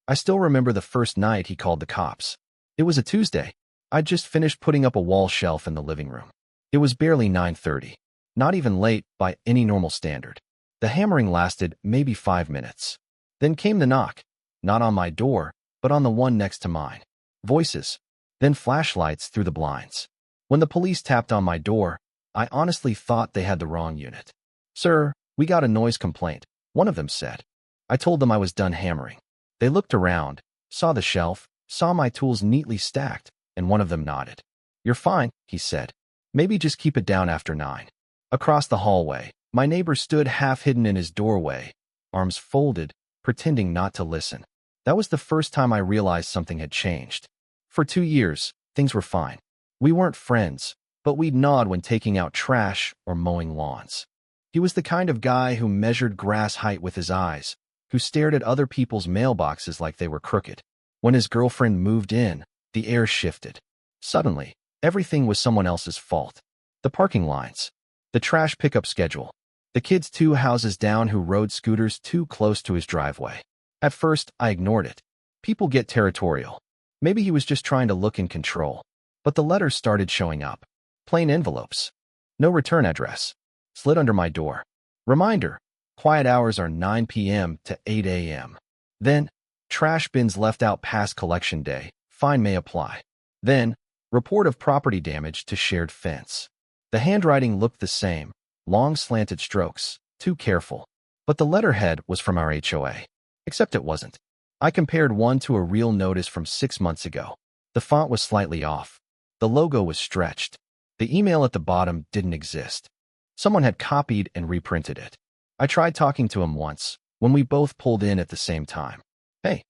I still remember the first night he called the cops. It was a Tuesday. I'd just finished putting up a wall shelf in the living room. It was barely 9:30. Not even late by any normal standard. The hammering lasted maybe 5 minutes. Then came the knock. Not on my door, but on the one next to mine. Voices. Then flashlights through the blinds. When the police tapped on my door, I honestly thought they had the wrong unit. "Sir, we got a noise complaint," one of them said. I told them I was done hammering. They looked around, saw the shelf, saw my tools neatly stacked, and one of them nodded. "You're fine," he said. "Maybe just keep it down after 9. Across the hallway, my neighbor stood half hidden in his doorway, arms folded, pretending not to listen. That was the first time I realized something had changed. For 2 years, things were fine. We weren't friends, but we'd nod when taking out trash or mowing lawns. He was the kind of guy who measured grass height with his eyes, who stared at other people's mailboxes like they were crooked. When his girlfriend moved in, the air shifted. Suddenly, everything was someone else's fault. The parking lines, the trash pickup schedule, the kids 2 houses down who rode scooters too close to his driveway. At first, I ignored it. People get territorial. Maybe he was just trying to look in control. But the letters started showing up. Plain envelopes. No return address. Slid under my door. Reminder: quiet hours are 9 p.m. to 8 a.m. Then, trash bins left out past collection day. Fine may apply. Then, report of property damage to shared fence. The handwriting looked the same. Long slanted strokes. Too careful. But the letterhead was from our HOA. Except it wasn't. I compared one to a real notice from 6 months ago. The font was slightly off. The logo was stretched. The email at the bottom didn't exist. Someone had copied and reprinted it. I tried talking to him once, when we both pulled in at the same time. "Hey,"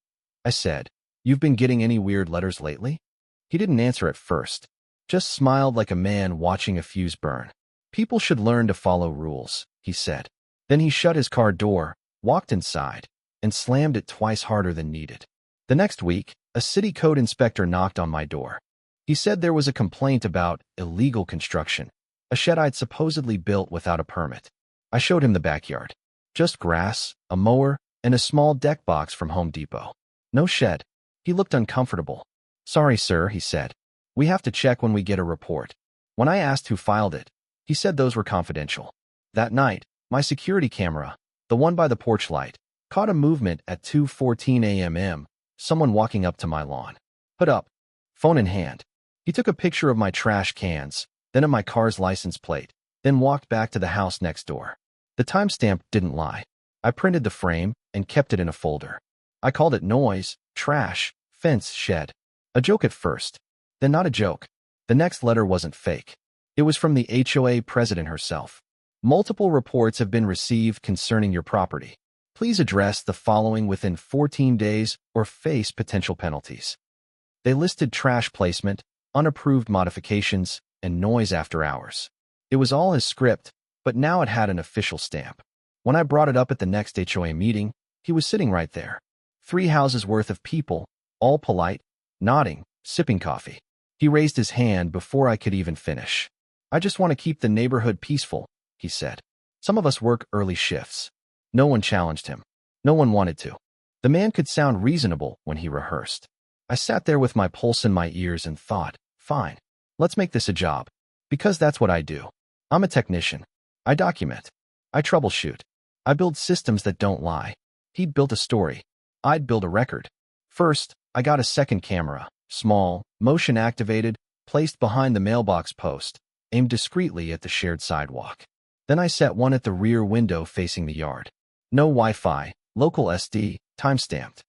I said, "you've been getting any weird letters lately?" He didn't answer at first. Just smiled like a man watching a fuse burn. "People should learn to follow rules," he said. Then he shut his car door, walked inside, and slammed it twice harder than needed. The next week, a city code inspector knocked on my door. He said there was a complaint about illegal construction, a shed I'd supposedly built without a permit. I showed him the backyard. Just grass, a mower, and a small deck box from Home Depot. No shed. He looked uncomfortable. "Sorry, sir," he said. "We have to check when we get a report." When I asked who filed it, he said those were confidential. That night, my security camera, the one by the porch light, caught a movement at 2:14 a.m. Someone walking up to my lawn. Hood up, phone in hand. He took a picture of my trash cans, then of my car's license plate, then walked back to the house next door. The timestamp didn't lie. I printed the frame and kept it in a folder. I called it noise, trash, fence, shed. A joke at first, then not a joke. The next letter wasn't fake. It was from the HOA president herself. "Multiple reports have been received concerning your property. Please address the following within 14 days or face potential penalties." They listed trash placement, unapproved modifications, and noise after hours. It was all his script, but now it had an official stamp. When I brought it up at the next HOA meeting, he was sitting right there. 3 houses worth of people, all polite, nodding, sipping coffee. He raised his hand before I could even finish. "I just want to keep the neighborhood peaceful," he said. "Some of us work early shifts." No one challenged him. No one wanted to. The man could sound reasonable when he rehearsed. I sat there with my pulse in my ears and thought, fine, let's make this a job. Because that's what I do. I'm a technician. I document. I troubleshoot. I build systems that don't lie. He'd built a story. I'd build a record. First, I got a second camera, small, motion-activated, placed behind the mailbox post, aimed discreetly at the shared sidewalk. Then I set one at the rear window facing the yard. No Wi-Fi, local SD, time-stamped.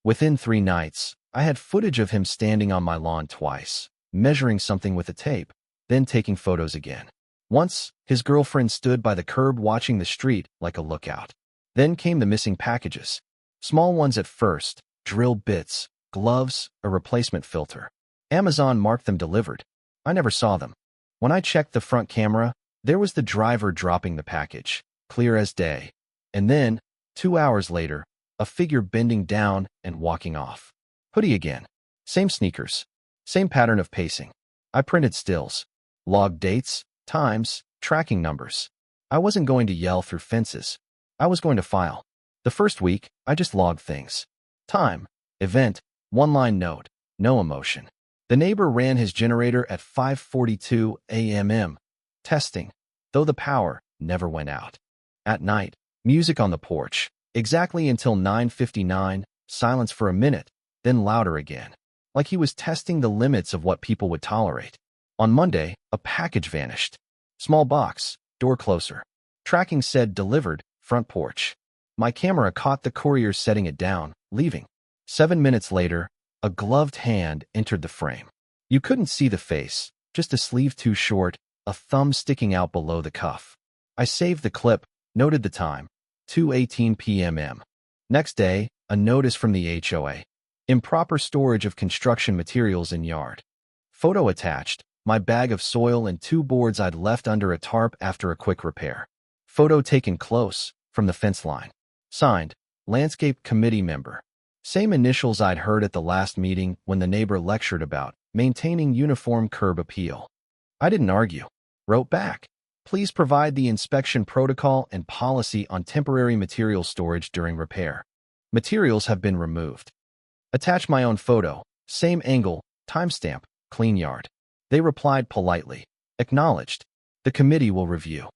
Within 3 nights, I had footage of him standing on my lawn twice, measuring something with a tape, then taking photos again. Once, his girlfriend stood by the curb watching the street like a lookout. Then came the missing packages. Small ones at first, drill bits, gloves, a replacement filter. Amazon marked them delivered. I never saw them. When I checked the front camera, there was the driver dropping the package, clear as day. And then, 2 hours later, a figure bending down and walking off. Hoodie again. Same sneakers. Same pattern of pacing. I printed stills. Logged dates, times, tracking numbers. I wasn't going to yell through fences. I was going to file. The first week, I just logged things. Time, Event, one-line note, no emotion. The neighbor ran his generator at 5:42 a.m. Testing, though the power never went out. At night, music on the porch, exactly until 9:59, silence for a minute, then louder again, like he was testing the limits of what people would tolerate. On Monday, a package vanished. Small box, door closer. Tracking said delivered, front porch. My camera caught the courier setting it down, leaving. 7 minutes later, a gloved hand entered the frame. You couldn't see the face, just a sleeve too short, a thumb sticking out below the cuff. I saved the clip, noted the time, 2:18 p.m. Next day, a notice from the HOA. Improper storage of construction materials in yard. Photo attached, my bag of soil and 2 boards I'd left under a tarp after a quick repair. Photo taken close, from the fence line. Signed, Landscape Committee member. Same initials I'd heard at the last meeting when the neighbor lectured about maintaining uniform curb appeal. I didn't argue. Wrote back. Please provide the inspection protocol and policy on temporary material storage during repair. Materials have been removed. Attach my own photo, same angle, timestamp, clean yard. They replied politely. Acknowledged. The committee will review.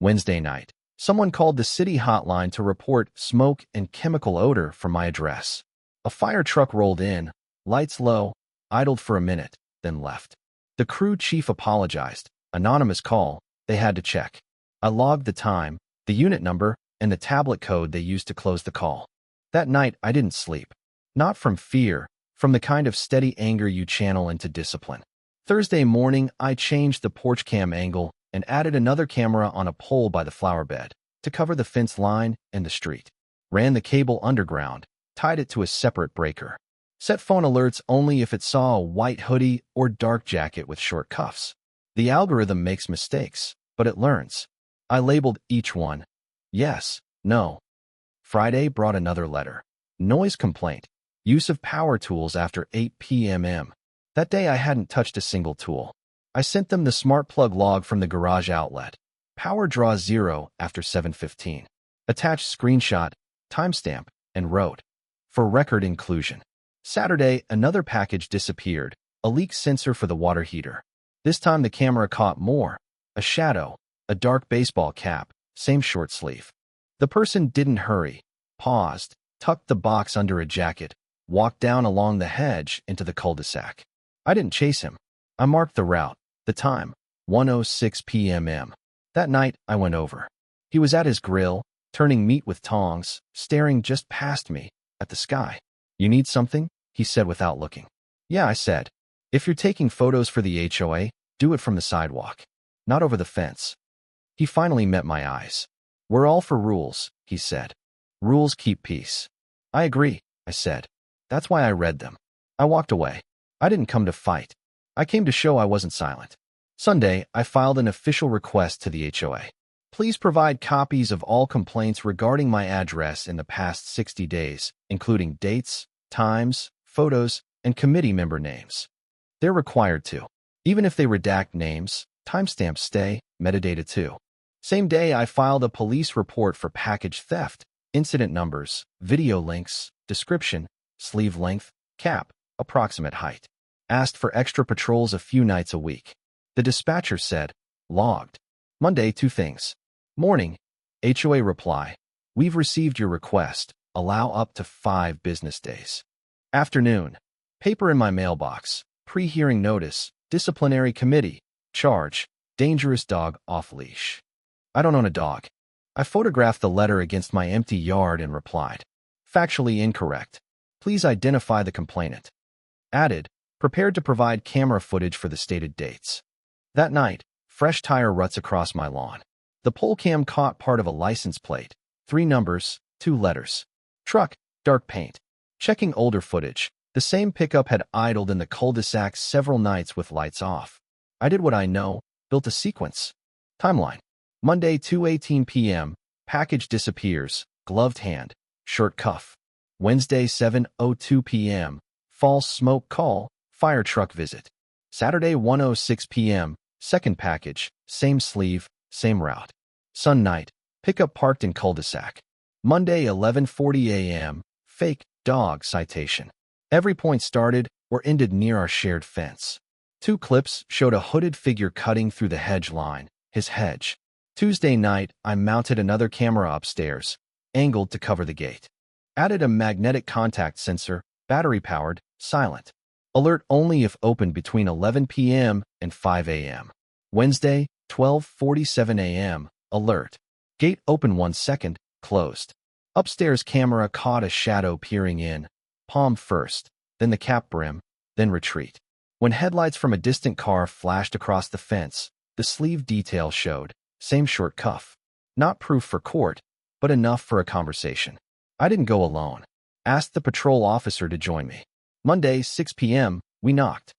Wednesday night, someone called the city hotline to report smoke and chemical odor from my address. A fire truck rolled in, lights low, idled for a minute, then left. The crew chief apologized. Anonymous call, they had to check. I logged the time, the unit number, and the tablet code they used to close the call. That night, I didn't sleep. Not from fear, from the kind of steady anger you channel into discipline. Thursday morning, I changed the porch cam angle and added another camera on a pole by the flower bed to cover the fence line and the street. Ran the cable underground, tied it to a separate breaker. Set phone alerts only if it saw a white hoodie or dark jacket with short cuffs. The algorithm makes mistakes, but it learns. I labeled each one. Yes, no. Friday brought another letter. Noise complaint. Use of power tools after 8 p.m. That day I hadn't touched a single tool. I sent them the smart plug log from the garage outlet. Power draw 0 after 7:15. Attached screenshot, timestamp, and wrote. For record inclusion. Saturday, another package disappeared, a leak sensor for the water heater. This time the camera caught more. A shadow, a dark baseball cap, same short sleeve. The person didn't hurry, paused, tucked the box under a jacket, walked down along the hedge into the cul-de-sac. I didn't chase him. I marked the route, the time, 1:06 p.m. That night, I went over. He was at his grill, turning meat with tongs, staring just past me, at the sky. You need something? He said without looking. Yeah, I said. If you're taking photos for the HOA, do it from the sidewalk, not over the fence. He finally met my eyes. We're all for rules, he said. Rules keep peace. I agree, I said. That's why I read them. I walked away. I didn't come to fight. I came to show I wasn't silent. Sunday, I filed an official request to the HOA. Please provide copies of all complaints regarding my address in the past 60 days, including dates, times, photos, and committee member names. They're required to. Even if they redact names, timestamps stay, metadata too. Same day, I filed a police report for package theft, incident numbers, video links, description, sleeve length, cap, approximate height. Asked for extra patrols a few nights a week. The dispatcher said, logged. Monday, 2 things. Morning, HOA reply. We've received your request. Allow up to 5 business days. Afternoon, paper in my mailbox. Pre-hearing notice, disciplinary committee, charge, dangerous dog off leash. I don't own a dog. I photographed the letter against my empty yard and replied. Factually incorrect. Please identify the complainant. Added, prepared to provide camera footage for the stated dates. That night, fresh tire ruts across my lawn. The pole cam caught part of a license plate, 3 numbers, 2 letters. Truck, dark paint. Checking older footage, the same pickup had idled in the cul-de-sac several nights with lights off. I did what I know, built a sequence. Timeline. Monday, 2:18 p.m., package disappears, gloved hand, shirt cuff. Wednesday, 7:02 p.m., false smoke call, fire truck visit. Saturday, 1:06 p.m., second package, same sleeve, same route. Sun night, pickup parked in cul-de-sac. Monday, 11:40 a.m., fake dog citation. Every point started or ended near our shared fence. 2 clips showed a hooded figure cutting through the hedge line, his hedge. Tuesday night, I mounted another camera upstairs, angled to cover the gate. Added a magnetic contact sensor, battery-powered, silent. Alert only if opened between 11 p.m. and 5 a.m. Wednesday, 12:47 a.m. Alert. Gate open 1 second, closed. Upstairs camera caught a shadow peering in. Palm first, then the cap brim, then retreat. When headlights from a distant car flashed across the fence, the sleeve detail showed. Same short cuff. Not proof for court, but enough for a conversation. I didn't go alone. Asked the patrol officer to join me. Monday, 6 p.m., we knocked.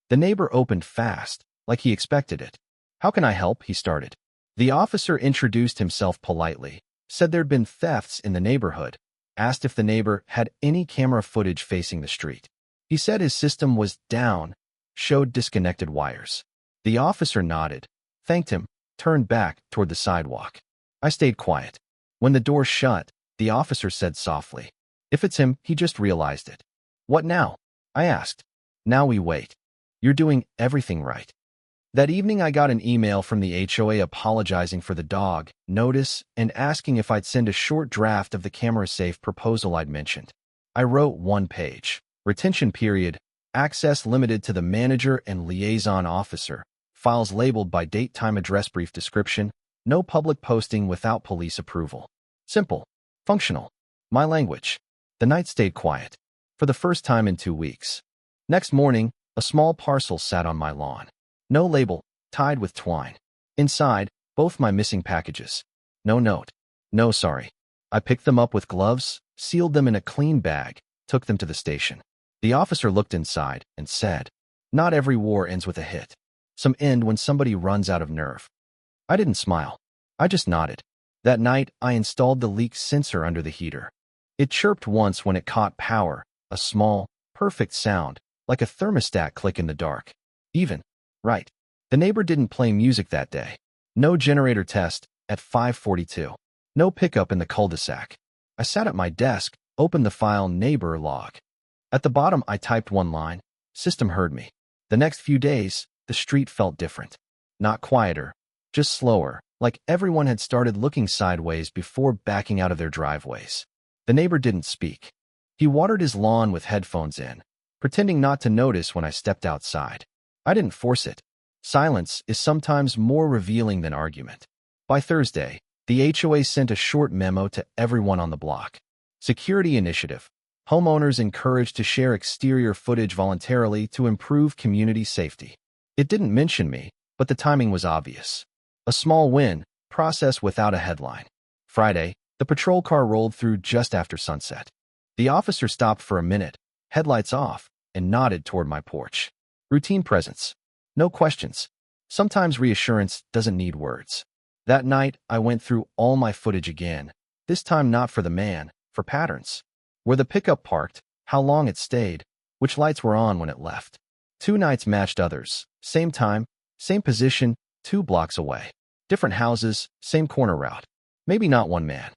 The neighbor opened fast, like he expected it. "How can I help?" he started. The officer introduced himself politely, said there'd been thefts in the neighborhood, asked if the neighbor had any camera footage facing the street. He said his system was down, showed disconnected wires. The officer nodded, thanked him, turned back toward the sidewalk. I stayed quiet. When the door shut, the officer said softly, "If it's him, he just realized it." "What now?" I asked. "Now we wait. You're doing everything right." That evening I got an email from the HOA apologizing for the dog notice and asking if I'd send a short draft of the camera safe proposal I'd mentioned. I wrote 1 page. Retention period, access limited to the manager and liaison officer, files labeled by date, time, address, brief description, no public posting without police approval. Simple. Functional. My language. The night stayed quiet. For the first time in 2 weeks. Next morning, a small parcel sat on my lawn. No label, tied with twine. Inside, both my missing packages. No note. No sorry. I picked them up with gloves, sealed them in a clean bag, took them to the station. The officer looked inside and said, "Not every war ends with a hit. Some end when somebody runs out of nerve." I didn't smile. I just nodded. That night, I installed the leak sensor under the heater. It chirped once when it caught power, a small, perfect sound, like a thermostat click in the dark. Even. Right. The neighbor didn't play music that day. No generator test at 5:42. No pickup in the cul-de-sac. I sat at my desk, opened the file neighbor log. At the bottom, I typed 1 line. System heard me. The next few days, the street felt different. Not quieter, just slower, like everyone had started looking sideways before backing out of their driveways. The neighbor didn't speak. He watered his lawn with headphones in, pretending not to notice when I stepped outside. I didn't force it. Silence is sometimes more revealing than argument. By Thursday, the HOA sent a short memo to everyone on the block. Security initiative. Homeowners encouraged to share exterior footage voluntarily to improve community safety. It didn't mention me, but the timing was obvious. A small win, process without a headline. Friday, the patrol car rolled through just after sunset. The officer stopped for a minute, headlights off, and nodded toward my porch. Routine presence. No questions. Sometimes reassurance doesn't need words. That night, I went through all my footage again, this time not for the man, for patterns. Where the pickup parked, how long it stayed, which lights were on when it left. 2 nights matched others, same time, same position, 2 blocks away. Different houses, same corner route. Maybe not one man.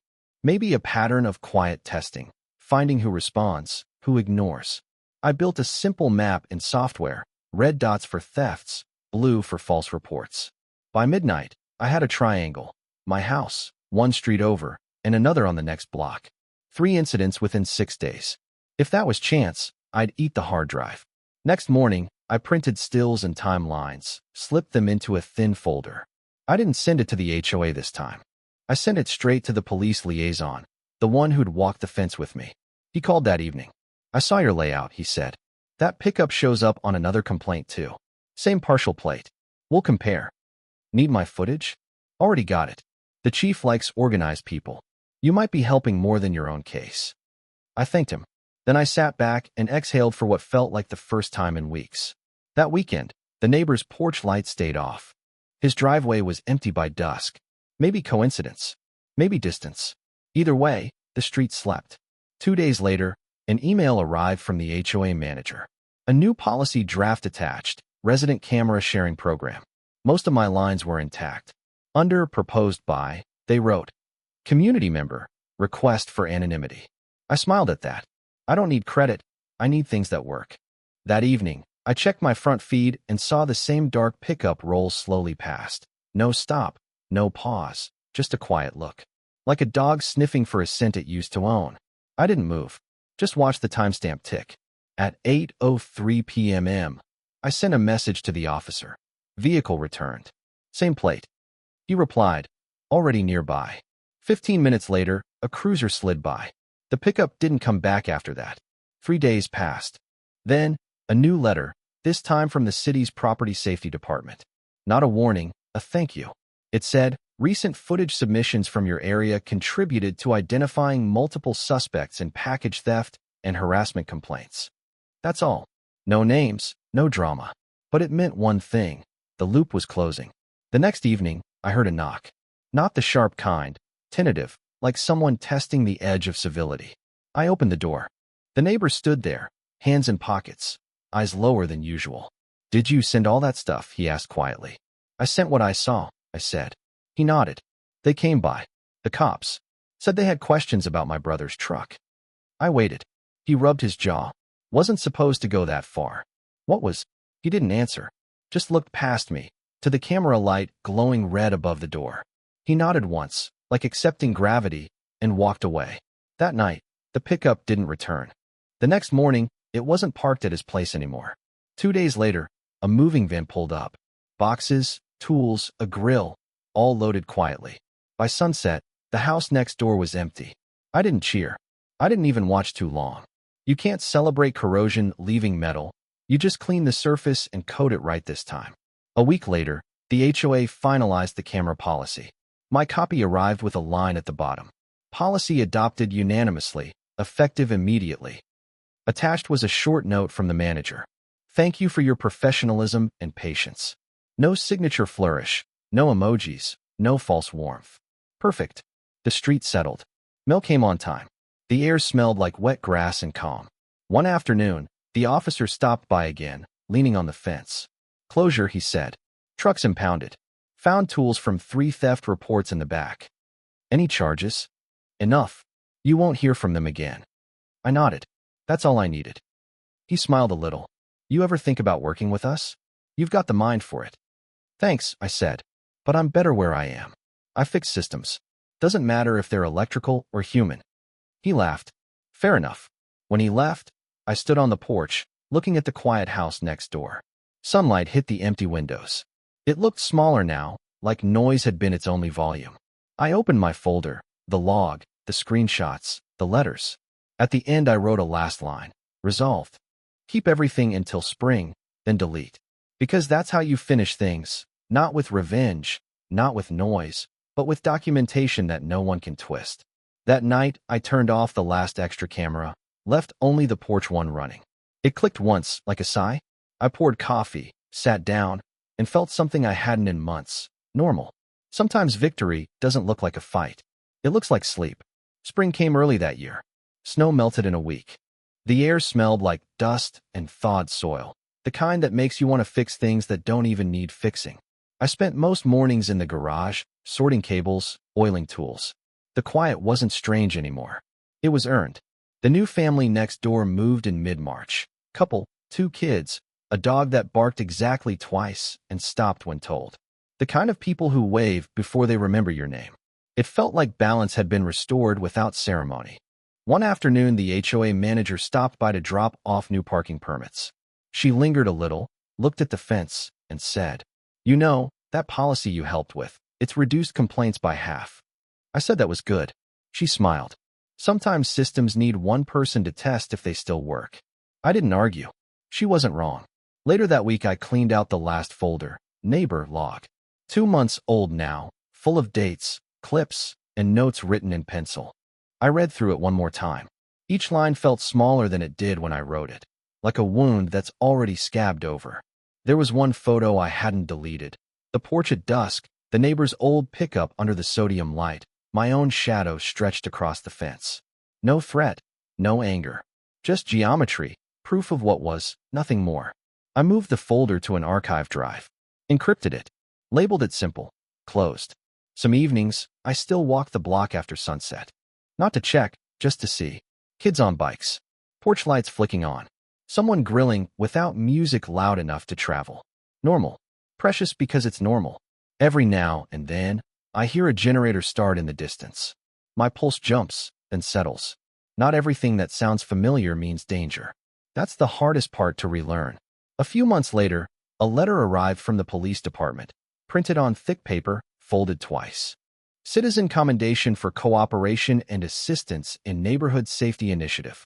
Maybe a pattern of quiet testing, finding who responds, who ignores. I built a simple map in software, red dots for thefts, blue for false reports. By midnight, I had a triangle, my house, 1 street over, and another on the next block. 3 incidents within 6 days. If that was chance, I'd eat the hard drive. Next morning, I printed stills and timelines, slipped them into a thin folder. I didn't send it to the HOA this time. I sent it straight to the police liaison, the one who'd walked the fence with me. He called that evening. "I saw your layout," he said. "That pickup shows up on another complaint too. Same partial plate. We'll compare." "Need my footage?" "Already got it. The chief likes organized people. You might be helping more than your own case." I thanked him. Then I sat back and exhaled for what felt like the first time in weeks. That weekend, the neighbor's porch light stayed off. His driveway was empty by dusk. Maybe coincidence. Maybe distance. Either way, the street slept. 2 days later, an email arrived from the HOA manager. A new policy draft attached, resident camera sharing program. Most of my lines were intact. Under proposed by, they wrote, "Community member, request for anonymity." I smiled at that. I don't need credit. I need things that work. That evening, I checked my front feed and saw the same dark pickup roll slowly past. No stop, no pause, just a quiet look. Like a dog sniffing for a scent it used to own. I didn't move. Just watched the timestamp tick. At 8:03 p.m. I sent a message to the officer. Vehicle returned. Same plate. He replied, already nearby. 15 minutes later, a cruiser slid by. The pickup didn't come back after that. 3 days passed. Then, a new letter, this time from the city's property safety department. Not a warning, a thank you. It said, recent footage submissions from your area contributed to identifying multiple suspects in package theft and harassment complaints. That's all. No names, no drama. But it meant one thing. The loop was closing. The next evening, I heard a knock. Not the sharp kind, tentative, like someone testing the edge of civility. I opened the door. The neighbor stood there, hands in pockets, eyes lower than usual. Did you send all that stuff? He asked quietly. I sent what I saw, I said. He nodded. They came by. The cops. Said they had questions about my brother's truck. I waited. He rubbed his jaw. Wasn't supposed to go that far. What was? He didn't answer. Just looked past me, to the camera light glowing red above the door. He nodded once, like accepting gravity, and walked away. That night, the pickup didn't return. The next morning, it wasn't parked at his place anymore. 2 days later, a moving van pulled up. Boxes, tools, a grill, all loaded quietly. By sunset, the house next door was empty. I didn't cheer. I didn't even watch too long. You can't celebrate corrosion leaving metal. You just clean the surface and coat it right this time. A week later, the HOA finalized the camera policy. My copy arrived with a line at the bottom. Policy adopted unanimously, effective immediately. Attached was a short note from the manager. Thank you for your professionalism and patience. No signature flourish, no emojis, no false warmth. Perfect. The street settled. Mail came on time. The air smelled like wet grass and calm. One afternoon, the officer stopped by again, leaning on the fence. Closure, he said. Trucks impounded. Found tools from 3 theft reports in the back. Any charges? Enough. You won't hear from them again. I nodded. That's all I needed. He smiled a little. You ever think about working with us? You've got the mind for it. Thanks, I said. But I'm better where I am. I fix systems. Doesn't matter if they're electrical or human. He laughed. Fair enough. When he left, I stood on the porch, looking at the quiet house next door. Sunlight hit the empty windows. It looked smaller now, like noise had been its only volume. I opened my folder, the log, the screenshots, the letters. At the end I wrote a last line. Resolved. Keep everything until spring, then delete. Because that's how you finish things, not with revenge, not with noise, but with documentation that no one can twist. That night, I turned off the last extra camera, left only the porch one running. It clicked once, like a sigh. I poured coffee, sat down, and felt something I hadn't in months. Normal. Sometimes victory doesn't look like a fight. It looks like sleep. Spring came early that year. Snow melted in a week. The air smelled like dust and thawed soil, the kind that makes you want to fix things that don't even need fixing. I spent most mornings in the garage, sorting cables, oiling tools. The quiet wasn't strange anymore. It was earned. The new family next door moved in mid-March. Couple, 2 kids, a dog that barked exactly twice and stopped when told. The kind of people who wave before they remember your name. It felt like balance had been restored without ceremony. One afternoon, the HOA manager stopped by to drop off new parking permits. She lingered a little, looked at the fence, and said, You know, that policy you helped with, it's reduced complaints by half. I said that was good. She smiled. Sometimes systems need one person to test if they still work. I didn't argue. She wasn't wrong. Later that week, I cleaned out the last folder, neighbor log. 2 months old now, full of dates, clips, and notes written in pencil. I read through it one more time. Each line felt smaller than it did when I wrote it, like a wound that's already scabbed over. There was one photo I hadn't deleted. The porch at dusk, the neighbor's old pickup under the sodium light, my own shadow stretched across the fence. No threat, no anger. Just geometry, proof of what was, nothing more. I moved the folder to an archive drive. Encrypted it. Labeled it simple. Closed. Some evenings, I still walked the block after sunset. Not to check, just to see. Kids on bikes. Porch lights flicking on. Someone grilling without music loud enough to travel. Normal. Precious because it's normal. Every now and then, I hear a generator start in the distance. My pulse jumps, then settles. Not everything that sounds familiar means danger. That's the hardest part to relearn. A few months later, a letter arrived from the police department, printed on thick paper, folded twice. Citizen Commendation for Cooperation and Assistance in Neighborhood Safety Initiative.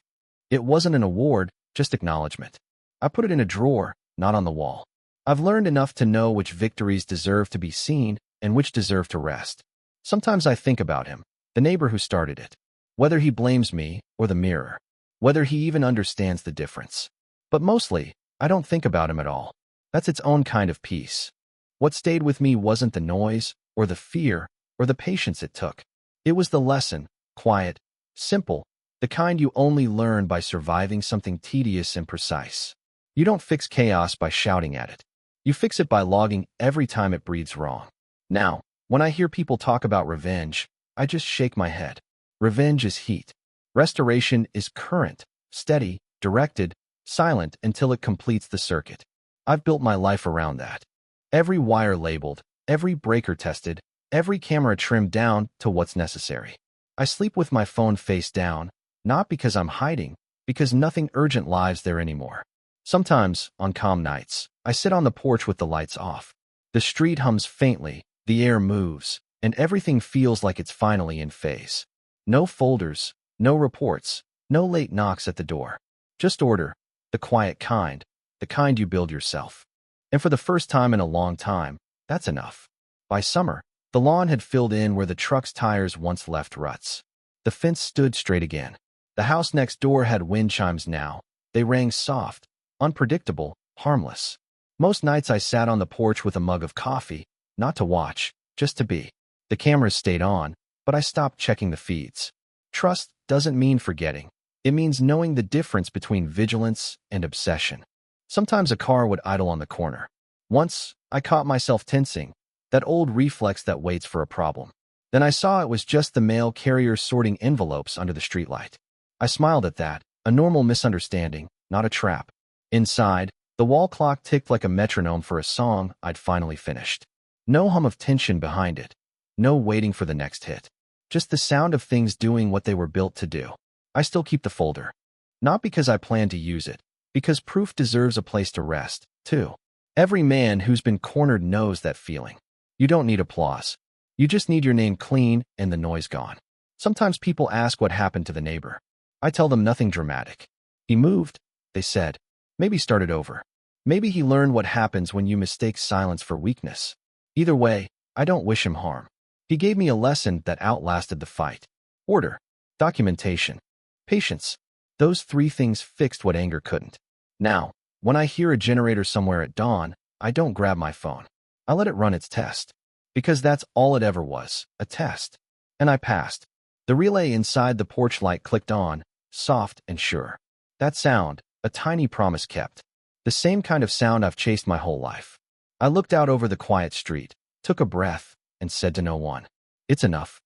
It wasn't an award, just acknowledgement. I put it in a drawer, not on the wall. I've learned enough to know which victories deserve to be seen and which deserve to rest. Sometimes I think about him, the neighbor who started it. Whether he blames me or the mirror. Whether he even understands the difference. But mostly, I don't think about him at all. That's its own kind of peace. What stayed with me wasn't the noise, or the fear, or the patience it took. It was the lesson, quiet, simple, the kind you only learn by surviving something tedious and precise. You don't fix chaos by shouting at it. You fix it by logging every time it breathes wrong. Now, when I hear people talk about revenge, I just shake my head. Revenge is heat. Restoration is current, steady, directed, silent until it completes the circuit. I've built my life around that. Every wire labeled, every breaker tested, every camera trimmed down to what's necessary. I sleep with my phone face down, not because I'm hiding, because nothing urgent lives there anymore. Sometimes, on calm nights, I sit on the porch with the lights off. The street hums faintly, the air moves, and everything feels like it's finally in phase. No folders, no reports, no late knocks at the door. Just order, the quiet kind, the kind you build yourself. And for the first time in a long time, that's enough. By summer, the lawn had filled in where the truck's tires once left ruts. The fence stood straight again. The house next door had wind chimes now. They rang soft, unpredictable, harmless. Most nights I sat on the porch with a mug of coffee, not to watch, just to be. The cameras stayed on, but I stopped checking the feeds. Trust doesn't mean forgetting. It means knowing the difference between vigilance and obsession. Sometimes a car would idle on the corner. Once, I caught myself tensing, that old reflex that waits for a problem. Then I saw it was just the mail carrier sorting envelopes under the streetlight. I smiled at that, a normal misunderstanding, not a trap. Inside, the wall clock ticked like a metronome for a song I'd finally finished. No hum of tension behind it. No waiting for the next hit. Just the sound of things doing what they were built to do. I still keep the folder. Not because I plan to use it, because proof deserves a place to rest, too. Every man who's been cornered knows that feeling. You don't need applause. You just need your name clean and the noise gone. Sometimes people ask what happened to the neighbor. I tell them nothing dramatic. He moved, they said. Maybe started over. Maybe he learned what happens when you mistake silence for weakness. Either way, I don't wish him harm. He gave me a lesson that outlasted the fight. Order, documentation, patience. Those three things fixed what anger couldn't. Now, when I hear a generator somewhere at dawn, I don't grab my phone. I let it run its test. Because that's all it ever was, a test. And I passed. The relay inside the porch light clicked on, soft and sure. That sound, a tiny promise kept. The same kind of sound I've chased my whole life. I looked out over the quiet street, took a breath, and said to no one, "It's enough."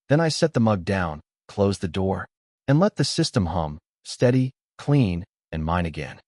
Then I set the mug down, closed the door, and let the system hum, steady, clean, and mine again.